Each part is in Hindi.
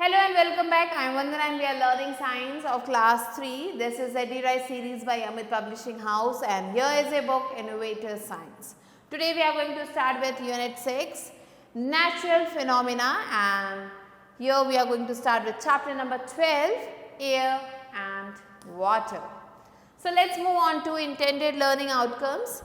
Hello and welcome back. I am Vandana and we are learning science of class 3. This is EduRise series by Amit Publishing House and here is a book Innovator Science. Today we are going to start with unit 6 Natural Phenomena and here we are going to start with chapter number 12 Air and Water. So let's move on to intended learning outcomes.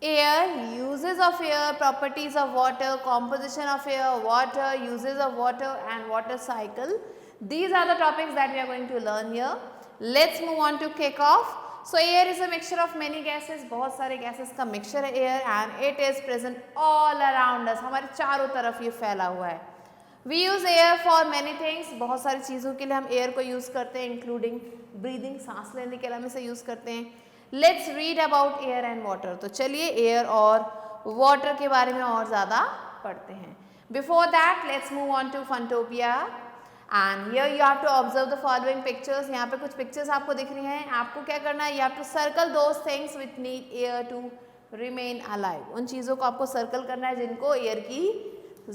Air, uses of air, properties of water, composition of air, water, uses of water and water cycle. These are the topics that we are going to learn here. Let's move on to kick off. So air is a mixture of many gases, बहुत सारे gases का mixture है air and it is present all around us. हमारे चारों तरफ ये फैला हुआ है. We use air for many things. बहुत सारी चीज़ों के लिए हम air को use करते हैं including breathing, सांस लेने के लिए हम इसे use करते हैं. Let's read about air and water. तो चलिए air और water के बारे में और ज़्यादा पढ़ते हैं. Before that, let's move on to Funtopia. And here you have to observe the following pictures. यहाँ पे कुछ pictures आपको दिख रही हैं. आपको क्या करना है? You have to circle those things which need air to remain alive. उन चीज़ों को आपको circle करना है जिनको air की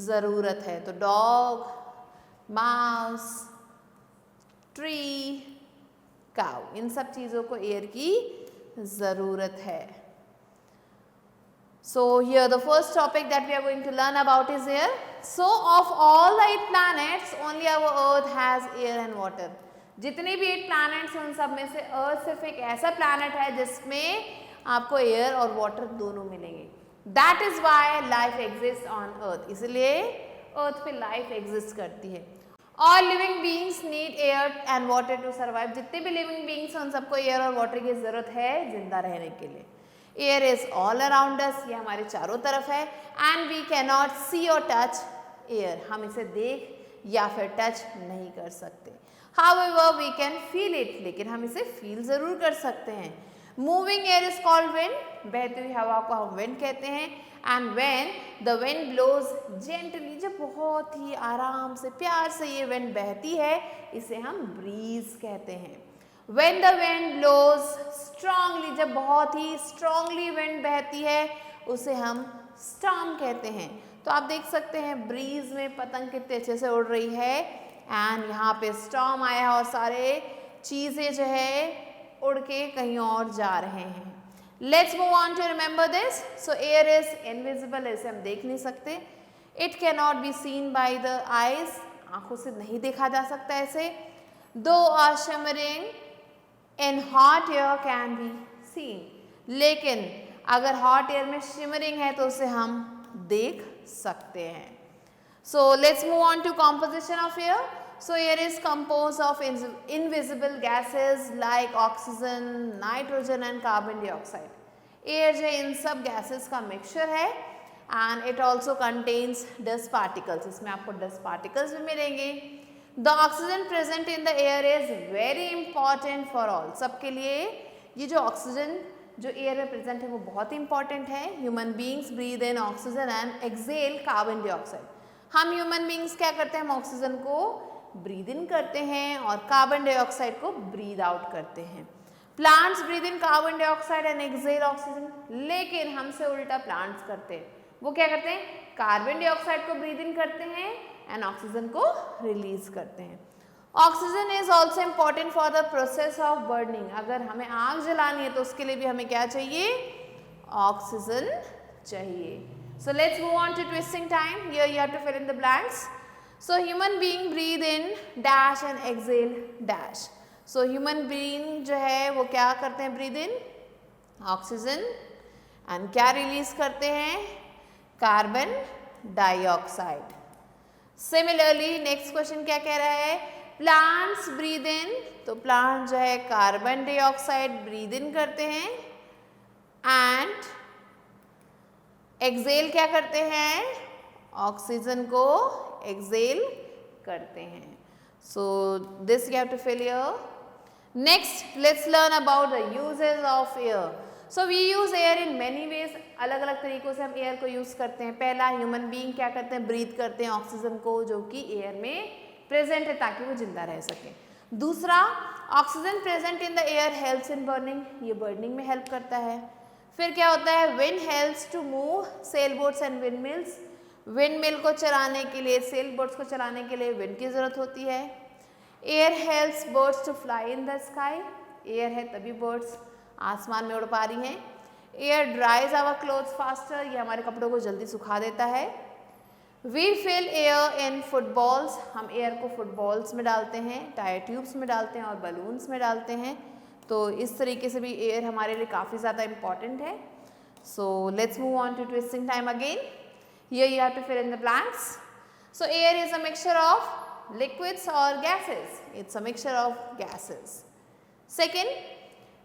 ज़रूरत है. तो dog, mouse, tree, cow. इन सब चीज़ों को air की ज़रूरत है. So here the first topic that we are going to learn about is air. So of all the 8 planets, only our Earth has air and water. जितने भी 8 planets हैं उन सब में से Earth सिर्फ एक ऐसा planet है जिसमें आपको air और water दोनों मिलेंगे. That is why life exists on Earth. इसलिए Earth पे life exist करती है. All living beings need air and water to survive. जितने भी living beings हैं उन सबको air और water की ज़रूरत है जिंदा रहने के लिए. Air is all around us. ये हमारे चारों तरफ है. And we cannot see or touch air. हम इसे देख या फिर touch नहीं कर सकते. However, we can feel it. लेकिन हम इसे feel ज़रूर कर सकते हैं. Moving air is called wind. बहती हुई हवा को हम wind कहते हैं. And when the wind blows gently, जब बहुत ही आराम से प्यार से ये wind बहती है इसे हम breeze कहते हैं. When the wind blows strongly, जब बहुत ही strongly wind बहती है उसे हम storm कहते हैं. तो आप देख सकते हैं breeze में पतंग कितने अच्छे से उड़ रही है and यहाँ पे storm आया है और सारे चीज़ें जो है उड़ के कहीं और जा रहे हैं. Let's move on to remember this. So air is invisible, इसे हम देख नहीं सकते. It cannot be seen by the eyes. आँखों से नहीं देखा जा सकता ऐसे. Though a shimmering in hot air can be seen. लेकिन अगर hot air में shimmering है तो उसे हम देख सकते हैं. So let's move on to composition of air. So air is composed of invisible gases like oxygen, nitrogen and carbon dioxide. Air जो इन सब gases का mixture है and it also contains dust particles. इसमें आपको dust particles भी मिलेंगे. The oxygen present in the air is very important for all. सबके लिए ये जो oxygen जो air में present है वो बहुत important है. Human beings breathe in oxygen and exhale carbon dioxide. हम human beings क्या करते हैं? हम ऑक्सीजन को ब्रीद इन करते हैं और कार्बन डाइऑक्साइड को ब्रीद आउट करते हैं. Plants breathe in carbon dioxide and exhale oxygen. लेकिन हमसे उल्टा प्लांट्स करते हैं. वो क्या करते हैं? कार्बन डाइऑक्साइड को ब्रीद इन करते हैं एंड ऑक्सीजन को रिलीज करते हैं. Oxygen is also important for the process of burning. अगर हमें आग जलानी है तो उसके लिए भी हमें क्या चाहिए? ऑक्सीजन चाहिए. So let's move on to twisting time. Here you have to fill in the blanks. So human being breathe in dash and exhale dash. So human being जो है वो क्या करते हैं? breathe in ऑक्सीजन and क्या रिलीज करते हैं? Carbon dioxide. Similarly next question क्या कह रहा है? plants breathe in. तो प्लांट जो है कार्बन डाइऑक्साइड breathe in करते हैं and exhale क्या करते हैं? ऑक्सीजन को एक्सेल करते हैं. So this you have to fill here. Next let's learn about the uses of air. So we use air in many ways. अलग अलग तरीकों से हम एयर को यूज़ करते हैं. पहला ह्यूमन बीइंग क्या करते हैं? ब्रीथ करते हैं ऑक्सीजन को जो कि एयर में प्रेजेंट है ताकि वो जिंदा रह सके. दूसरा oxygen present in the air helps in burning. ये बर्निंग में हेल्प करता है. फिर क्या होता है? Wind helps to move sail boats and wind mills. Wind mill को चलाने के लिए, सेल बोट्स को चलाने के लिए विंड की ज़रूरत होती है। Air helps birds to fly in the sky, air है तभी बर्ड्स आसमान में उड़ पा रही हैं। Air dries our clothes faster, ये हमारे कपड़ों को जल्दी सुखा देता है। We fill air in footballs, हम एयर को फुटबॉल्स में डालते हैं, टायर ट्यूब्स में डालते हैं और बलून्स में डालते हैं। तो इस तरीके से भी एयर हमारे लिए काफ़ी ज़्यादा इम्पॉर्टेंट है। So let's move on to twisting time again. Here you have to fill in the blanks. So air is a mixture of liquids or gases, it's a mixture of gases. Second,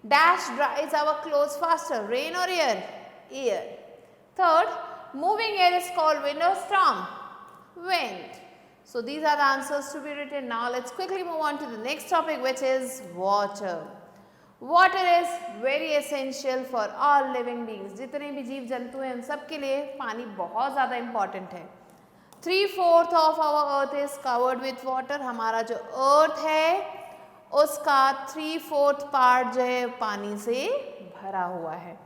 dash dries our clothes faster, rain or air? Air. Third, moving air is called wind or storm? Wind. So these are the answers to be written. Now let's quickly move on to the next topic, which is water. Water is very essential for all living beings. जितने भी जीव जंतु हैं उन सब के लिए पानी बहुत ज़्यादा इम्पॉर्टेंट है। 3/4 of our earth is covered with water, हमारा जो अर्थ है उसका 3/4 पार्ट जो है पानी से भरा हुआ है।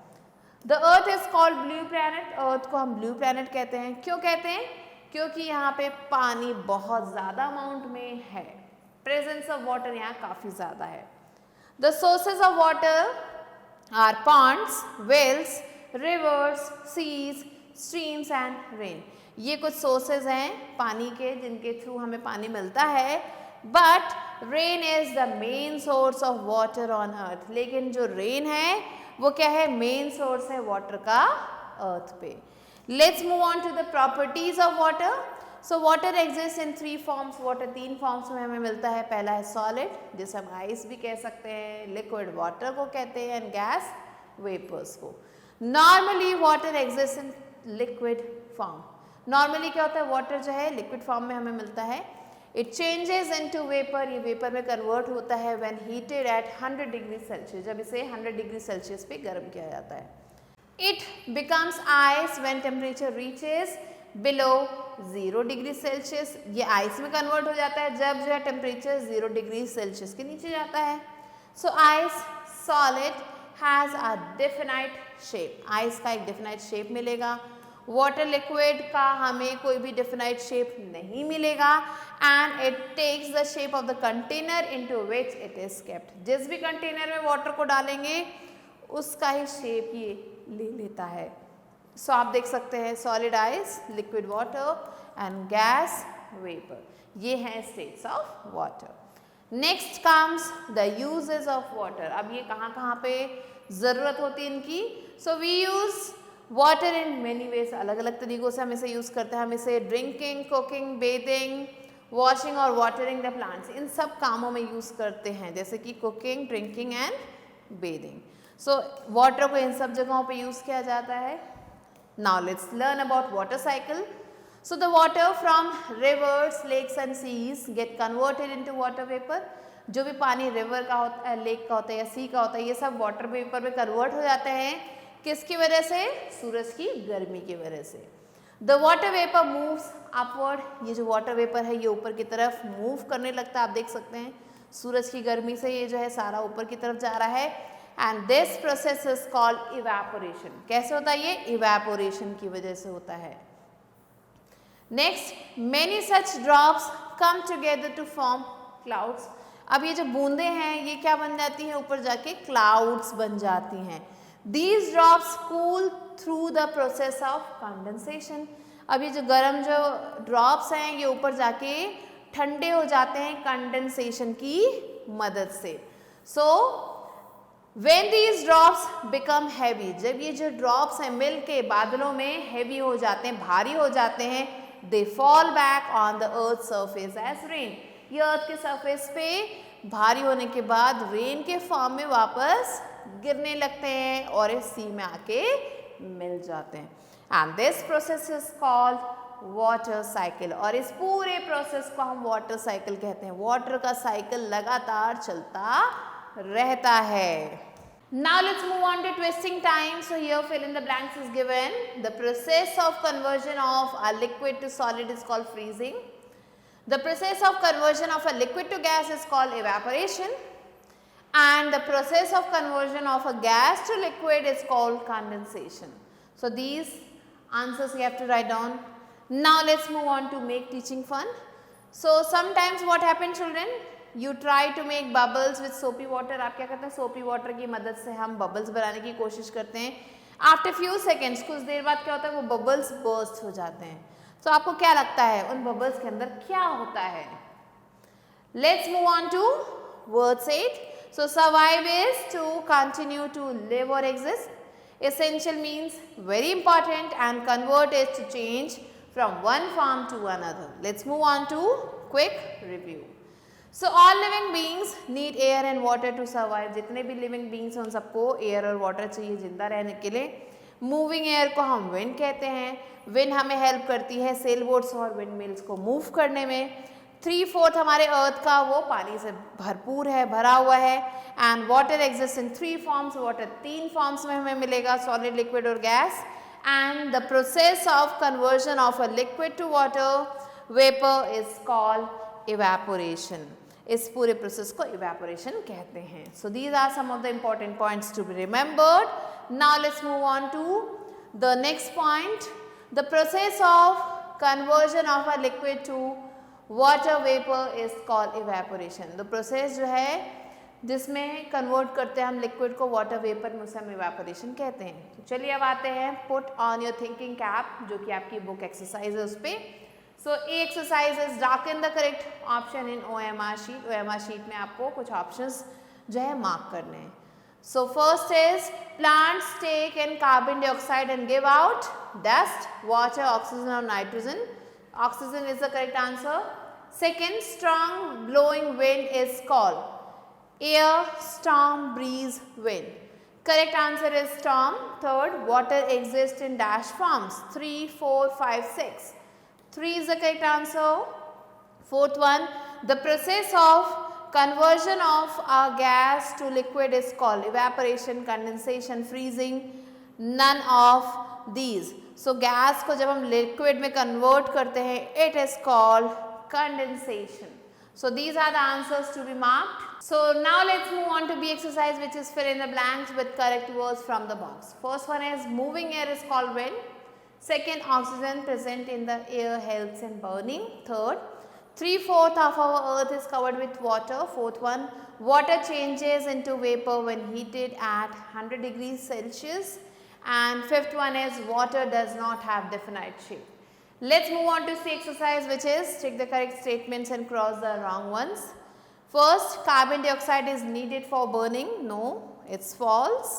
The earth is called blue planet, earth को हम ब्लू प्लैनेट कहते हैं। क्यों कहते हैं? क्योंकि यहाँ पे पानी बहुत ज़्यादा अमाउंट में है, प्रेजेंस ऑफ वाटर यहाँ काफ़ी ज़्यादा है। The sources of water are ponds, wells, rivers, seas, streams and rain. ये कुछ सोर्सेज हैं पानी के जिनके थ्रू हमें पानी मिलता है। But rain is the main source of water on earth, लेकिन जो रेन है वो क्या है? मेन सोर्स है वाटर का अर्थ पे। Let's move on to the properties of water. So water exist in 3 forms, water 3 forms में हमें मिलता है। पहला है सॉलिड, जिसे हम आइस भी कह सकते हैं, लिक्विड वाटर को कहते हैं, एंड गैस वेपर्स को। Normally water exist in liquid form. Normally क्या होता है? वाटर जो है लिक्विड फॉर्म में हमें मिलता है। इट चेंजेस इनटू वेपर, ये वेपर में कन्वर्ट होता है when heated at 100 degree Celsius, जब इसे 100 डिग्री सेल्सियस पे गर्म किया जाता है। It becomes ice when temperature reaches below 0 degree Celsius, ये आइस में कन्वर्ट हो जाता है जब जो है टेम्परेचर 0 डिग्री सेल्सियस के नीचे जाता है। So ice solid has a definite shape, ice का एक डेफिनाइट शेप मिलेगा। वाटर लिक्विड का हमें कोई भी डेफिनाइट शेप नहीं मिलेगा, and it takes the shape of the container into which it is kept. जिस भी कंटेनर में वाटर को डालेंगे उसका ही शेप ये ले लेता है। सो आप देख सकते हैं solid ice, liquid water and gas vapour, ये हैं states of water. Next comes the uses of water. अब ये कहाँ कहाँ पे ज़रूरत होती है इनकी? So we use water in many ways, अलग अलग तरीक़ों से हम इसे यूज़ करते हैं। हम इसे ड्रिंकिंग, कुकिंग, बेथिंग, वॉशिंग और वाटरिंग द प्लांट्स, इन सब कामों में यूज़ करते हैं, जैसे कि cooking, drinking and bathing. So water को इन सब जगहों पे यूज़ किया जाता है। Now let's learn about water cycle. So the water from rivers, lakes and seas get converted into water vapour. जो भी पानी रिवर का होता है, लेक का होता है या सी का होता है, ये सब वाटर वेपर में कन्वर्ट हो जाते हैं। किसकी वजह से? सूरज की गर्मी की वजह से। The water vapour moves upward, ये जो वाटर वेपर है ये ऊपर की तरफ मूव करने लगता है। आप देख सकते हैं सूरज की गर्मी से ये जो है सारा ऊपर की तरफ जा रहा है, and this process is called evaporation. कैसे होता है ये? इवेपोरेशन की वजह से होता है। Next, many such drops come together to form clouds. अब ये जो बूंदे हैं ये क्या बन जाती हैं? ऊपर जाके क्लाउड्स बन जाती हैं। These drops cool through the process of condensation. अब ये जो गर्म जो ड्रॉप्स हैं ये ऊपर जाके ठंडे हो जाते हैं कंडेंसेशन की मदद से। So when these drops become heavy, जब ये जो ड्रॉप्स हैं मिल के बादलों में हेवी हो जाते हैं, भारी हो जाते हैं, they fall back on the earth surface as rain. ये अर्थ के सरफेस पे भारी होने के बाद रेन के फॉर्म में वापस गिरने लगते हैं और इस सी में आके मिल जाते हैं। And this process is called water cycle, और इस पूरे प्रोसेस को हम वाटर साइकिल कहते हैं। वाटर का साइकिल लगातार चलता रहता है। Now let's move on to twisting time. So here fill in the blanks is given. The process of conversion of a liquid to solid is called freezing. The process of conversion of a liquid to gas is called evaporation, and the process of conversion of a gas to liquid is called condensation. So these answers you have to write down. Now let's move on to make teaching fun. So sometimes what happens children, you try to make bubbles with soapy water. आप क्या करते हैं, soapy water की मदद से हम bubbles बनाने की कोशिश करते हैं. After few seconds, कुछ देर बाद क्या होता है, वो bubbles burst हो जाते हैं. तो आपको क्या लगता है उन bubbles के अंदर क्या होता है? Let's move on to word 8. So survive is to continue to live or exist. Essential means very important, and convert is to change from one form to another. Let's move on to quick review. So all living beings need air and water to survive. जितने भी living beings हैं उन सबको air और water चाहिए जिंदा रहने के लिए. Moving air को हम wind कहते हैं. Wind हमें help करती है sail boats और windmills को move करने में. 3/4 हमारे अर्थ का वो पानी से भरपूर है, भरा हुआ है. And water exist in 3 forms. Water 3 forms में हमें मिलेगा, सॉलिड, लिक्विड और gas. And the process of conversion of a liquid to water vapour is called evaporation. इस पूरे प्रोसेस को इवेपोरेशन कहते हैं. So these are some of the important points to be remembered. Now let's move on to the next point. The process of conversion of a liquid to water vapour is called evaporation. The process जो है जिसमें कन्वर्ट करते हैं हम लिक्विड को वाटर वेपर में, उसे हम इवेपोरेशन कहते हैं. तो चलिए अब आते हैं put on your thinking cap, जो कि आपकी बुक एक्सरसाइज है उस पर. So A exercise is darken the correct option in OMR sheet. OMR sheet में आपको कुछ ऑप्शंस जो है मार्क करने हैं. So first is plants take in carbon dioxide and give out dust, water, oxygen और nitrogen. Oxygen is the correct answer. Second, strong blowing wind is called air, storm, breeze, wind. Correct answer is storm. Third, water exists in dash forms 3, 4, 5, 6. 3 is the correct answer. Fourth one, the process of conversion of a gas to liquid is called evaporation, condensation, freezing. None of these. So gas को जब हम लिक्विड में कन्वर्ट करते हैं, it is called condensation. So these are the answers to be marked. So now let's move on to B exercise, which is fill in the blanks with correct words from the box. First one is moving air is called wind. Second, oxygen present in the air helps in burning. Third, 3/4 of our earth is covered with water. Fourth one, water changes into vapor when heated at 100 degrees Celsius. And fifth one is water does not have definite shape. Let's move on to C exercise, which is check the correct statements and cross the wrong ones. First, carbon dioxide is needed for burning. No, it's false.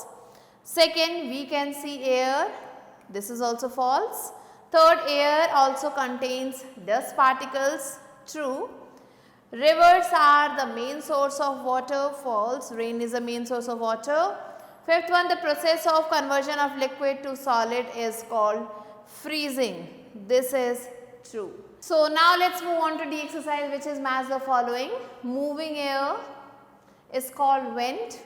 Second, we can see air. This is also false. Third, air also contains dust particles. True. Rivers are the main source of water. False. Rain is the main source of water. Fifth one, the process of conversion of liquid to solid is called freezing. This is true. So now let's move on to D exercise, which is match the following. Moving air is called wind.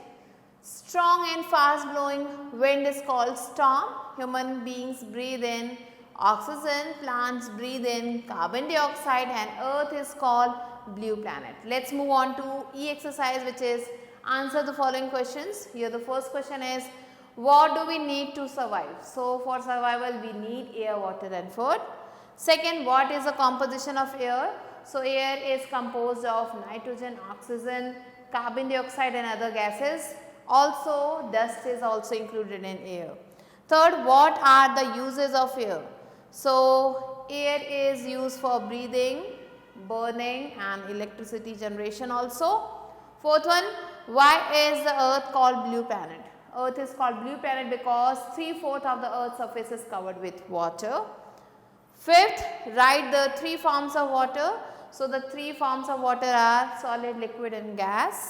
Strong and fast blowing wind is called storm. Human beings breathe in oxygen, plants breathe in carbon dioxide, and earth is called blue planet. Let's move on to E exercise, which is answer the following questions. Here the first question is, what do we need to survive? So for survival we need air, water and food. Second, what is the composition of air? So air is composed of nitrogen, oxygen, carbon dioxide and other gases. Also dust is also included in air. Third, what are the uses of air? So air is used for breathing, burning and electricity generation also. Fourth one, why is the earth called blue planet? Earth is called blue planet because 3/4 of the earth's surface is covered with water. Fifth, write the 3 forms of water. So the 3 forms of water are solid, liquid and gas.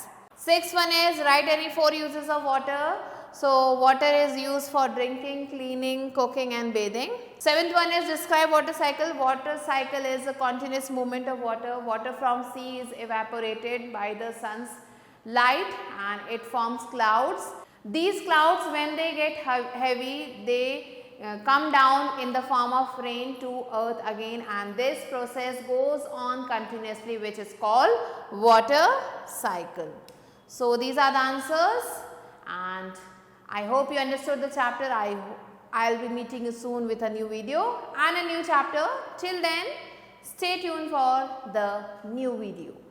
Sixth one is write any 4 uses of water. So water is used for drinking, cleaning, cooking and bathing. Seventh one is describe water cycle. Water cycle is a continuous movement of water. Water from sea is evaporated by the sun's light and it forms clouds. These clouds, when they get heavy, they come down in the form of rain to earth again, and this process goes on continuously, which is called water cycle. So these are the answers, and I hope you understood the chapter. I'll be meeting you soon with a new video and a new chapter. Till then, stay tuned for the new video.